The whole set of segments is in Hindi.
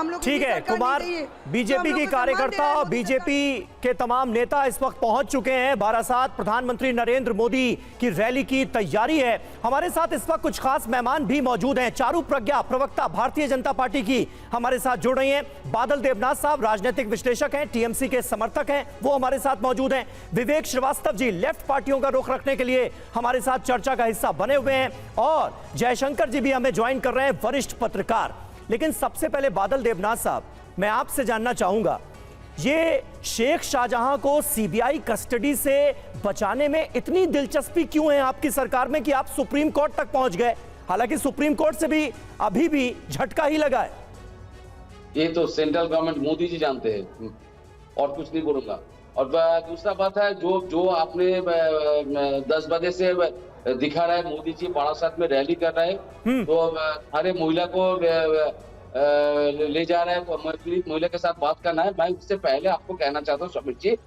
हम लोग ठीक है कुमार, बीजेपी की कार्यकर्ता और बीजेपी के तमाम नेता इस वक्त पहुंच चुके हैं। बारासात प्रधानमंत्री नरेंद्र मोदी की रैली की तैयारी है। हमारे साथ इस वक्त कुछ खास मेहमान भी मौजूद हैं। चारू प्रज्ञा, प्रवक्ता भारतीय जनता पार्टी की, हमारे साथ जुड़ रही हैं। बादल देवनाथ साहब राजनीतिक विश्लेषक हैं, टीएमसी के समर्थक हैं, वो हमारे साथ मौजूद हैं। विवेक श्रीवास्तव जी लेफ्ट पार्टियों का रुख रखने के लिए हमारे साथ चर्चा का हिस्सा बने हुए हैं, और जयशंकर जी भी हमें ज्वाइन कर रहे हैं, वरिष्ठ पत्रकार। लेकिन सबसे पहले बादल देवनाथ साहब, मैं आपसे जानना चाहूंगा, ये शेख शाहजहां को सीबीआई कस्टडी से बचाने में इतनी दिलचस्पी क्यों है आपकी सरकार में कि आप सुप्रीम कोर्ट तक पहुंच गए? हालांकि सुप्रीम कोर्ट से भी अभी भी झटका ही लगा है। ये तो सेंट्रल गवर्नमेंट मोदी जी जानते हैं, और कुछ नहीं बोलूंगा। और दूसरा बात है, जो आपने 10 बजे से दिखा रहा है, मोदी जी बारासात में रैली कर रहे हैं, तो हर महिला को ले जा रहा है, महिला के साथ बात करना है। मैं उससे पहले आपको कहना चाहता हूँ समीर जी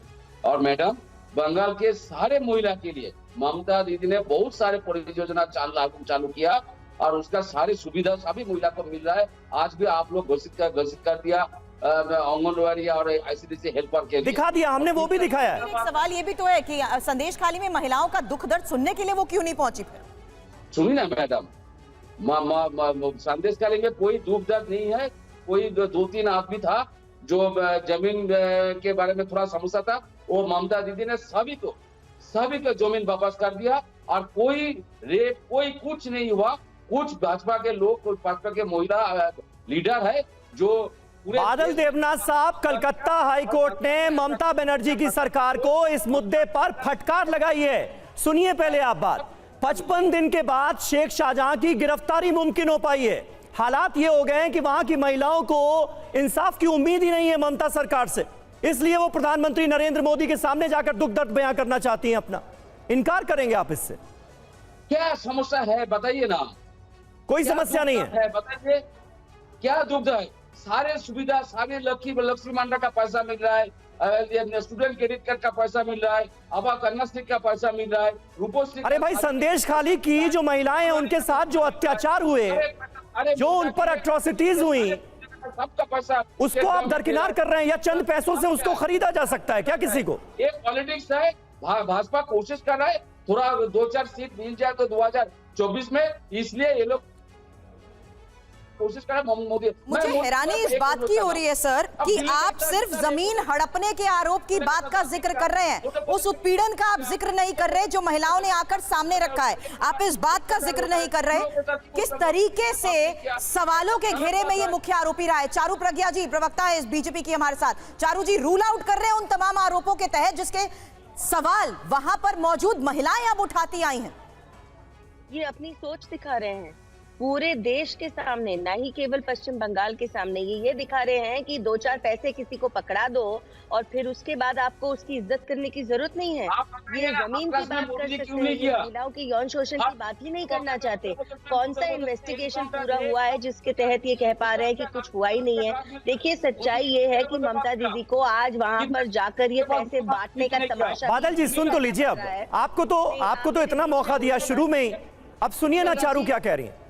और मैडम, बंगाल के सारे महिला के लिए ममता दीदी ने बहुत सारे परियोजना चालू किया, और उसका सारी सुविधा सभी महिला को मिल रहा है। आज भी आप लोग घोषित कर दिया आंगनबाड़ी और आईसीडीएस हेल्पर के लिए दिखा दिया हमने, वो भी दिखाया है। एक सवाल ये भी तो है कि संदेश खाली में महिलाओं का दुख दर्द सुनने के लिए वो क्यों नहीं पहुंची? फिर सुनिए ना मैडम, संदेश खाली में कोई दुख दर्द नहीं है। कोई 2-3 आदमी था जो जमीन के बारे में थोड़ा समस्या था, वो ममता दीदी ने सभी को जमीन वापस कर दिया, और कोई रेप कोई कुछ नहीं हुआ। कुछ भाजपा के लोग, कुछ भाजपा के महिला लीडर है जो बादल देवनाथ साहब, कलकत्ता हाईकोर्ट ने ममता बनर्जी की सरकार को इस मुद्दे पर फटकार लगाई है। सुनिए पहले आप बात। 55 दिन के बाद शेख शाहजहां की गिरफ्तारी मुमकिन हो पाई है। हालात ये हो गए हैं कि वहां की महिलाओं को इंसाफ की उम्मीद ही नहीं है ममता सरकार से, इसलिए वो प्रधानमंत्री नरेंद्र मोदी के सामने जाकर दुख दर्द बयां करना चाहती हैं अपना। इनकार करेंगे आप इससे? क्या समस्या है बताइए ना। कोई समस्या नहीं है, बताइए क्या दुख है। सारे सुविधा, सारे लक्ष्मी मांडा का पैसा मिल रहा है, स्टूडेंट क्रेडिट कार्ड का पैसा मिल रहा है, अबा कन्याश्री का पैसा मिल रहा है, रूपोश्री। अरे भाई, संदेश खाली की जो महिलाएं हैं उनके साथ जो अत्याचार हुए, जो उन पर एट्रोसिटीज हुई, सबका पैसा उसको आप दरकिनार कर रहे हैं, या चंद पैसों से उसको खरीदा जा सकता है क्या किसी को? एक पॉलिटिक्स है, भाजपा कोशिश कर रहा है थोड़ा 2-4 सीट मिल जाए तो 2024 में, इसलिए ये लोग कोशिश कर रहे हैं। मोदी, मुझे हैरानी इस बात की हो रही है सर कि आप सिर्फ जमीन हड़पने के आरोप की बात का जिक्र कर रहे हैं, उस उत्पीड़न का आप जिक्र नहीं कर रहे जो महिलाओं ने आकर सामने रखा है। आप इस बात का जिक्र नहीं कर रहे किस तरीके से सवालों के घेरे में ये मुख्य आरोपी रहा है। चारू प्रज्ञा जी प्रवक्ता है इस बीजेपी की हमारे साथ। चारू जी रूल आउट कर रहे हैं उन तमाम आरोपों के तहत जिसके सवाल वहां पर मौजूद महिलाएं अब उठाती आई हैं। ये अपनी सोच दिखा रहे हैं पूरे देश के सामने, ना ही केवल पश्चिम बंगाल के सामने। ये दिखा रहे हैं कि 2-4 पैसे किसी को पकड़ा दो और फिर उसके बाद आपको उसकी इज्जत करने की जरूरत नहीं है। ये जमीन की बात कर सकते हैं, महिलाओं के यौन शोषण की बात ही नहीं करना चाहते। कौन सा इन्वेस्टिगेशन पूरा हुआ है जिसके तहत ये कह पा रहे हैं कि कुछ हुआ ही नहीं है? देखिए, सच्चाई ये है कि ममता दीदी को आज वहां पर जाकर ये पैसे बांटने का तमाशा। बादल जी सुन तो लीजिए, अब आपको तो इतना मौका दिया शुरू में ही, अब सुनिए ना चारू क्या कह रही है।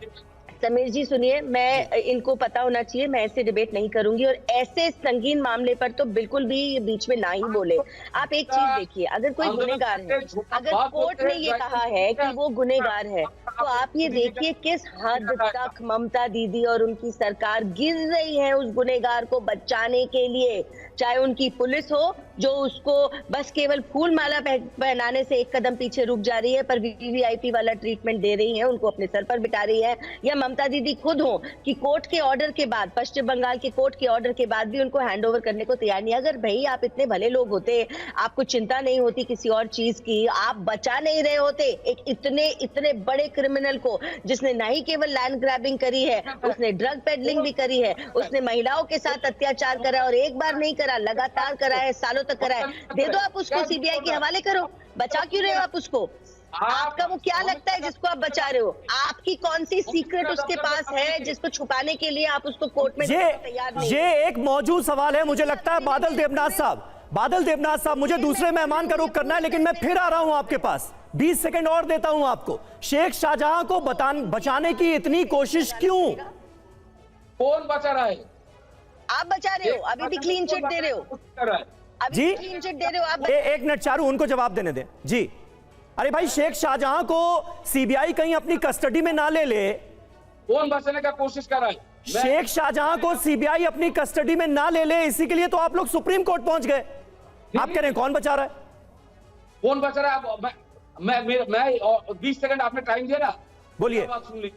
समीर जी सुनिए, मैं इनको पता होना चाहिए, मैं ऐसे डिबेट नहीं करूंगी, और ऐसे संगीन मामले पर तो बिल्कुल भी बीच में ना ही बोले। आप एक चीज देखिए, अगर कोई गुनहगार है, अगर कोर्ट ने ये कहा है कि वो गुनहगार है, तो आप ये देखिए किस हद तक ममता दीदी और उनकी सरकार गिर रही है उस गुनहगार को बचाने के लिए। चाहे उनकी पुलिस हो जो उसको बस केवल फूल माला पहनाने से एक कदम पीछे रुक जा रही है, पर वीवीआईपी वाला ट्रीटमेंट दे रही है, उनको अपने सर पर बिठा रही है, या ममता दीदी खुद हो कि कोर्ट के ऑर्डर के बाद, पश्चिम बंगाल के कोर्ट के ऑर्डर के बाद भी उनको हैंडओवर करने को तैयार नहीं। अगर भाई आप इतने भले लोग होते, आपको चिंता नहीं होती किसी और चीज की, आप बचा नहीं रहे होते एक इतने बड़े क्रिमिनल को, जिसने ना ही केवल लैंड ग्रैबिंग करी है, उसने ड्रग पेडलिंग भी करी है, उसने महिलाओं के साथ अत्याचार करा, और एक बार नहीं करा, लगातार करा है, सालों तक करा है। दे दो आप उसको, सीबीआई के हवाले करो। बचा क्यों रहे हो आप उसको? आपका वो क्या लगता है जिसको आप बचा रहे हो? आपकी कौन सी सीक्रेट उसके पास है जिसको छुपाने के लिए आप उसको कोर्ट में तैयार नहीं? ये एक मौजूद सवाल है, मुझे लगता है बादल देवनाथ साहब, मुझे दूसरे मेहमान का रुख करना है, लेकिन मैं फिर आ रहा हूं आपके पास। 20 सेकंड और देता हूं आपको। शेख शाहजहां को बचाने की इतनी कोशिश क्यों? कौन बचा रहा है? आप बचा रहे हो, अभी भी क्लीन चिट दे रहे हो, कर रहा है। अभी जी? भी क्लीन चिट दे रहे हो आप। एक मिनट चारू, उनको जवाब देने दें जी। अरे भाई, शेख शाहजहां को सीबीआई कहीं अपनी कस्टडी में ना ले ले, कौन बचाने का कोशिश कर रहा है? शेख शाहजहां को सीबीआई अपनी कस्टडी में ना ले ले, इसी के लिए तो आप लोग सुप्रीम कोर्ट पहुंच गए। आप कह रहे हैं कौन बचा रहा है? कौन बचा रहा है? मैं 20 सेकंड आपने टाइम दिया ना, बोलिए बात सुन ली।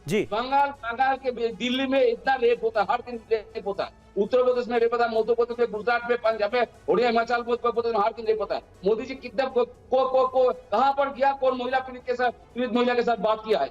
जी। बंगाल के दिल्ली में इतना रेप होता है, हर दिन रेप होता है। उत्तर प्रदेश में रेप होता है, मध्य प्रदेश में, गुजरात में, पंजाब में, उड़िया, हिमाचल प्रदेश में हर दिन रेप होता है। मोदी जी कितना कहां पर गया, कौन महिला पीड़ित महिला के साथ बात किया है?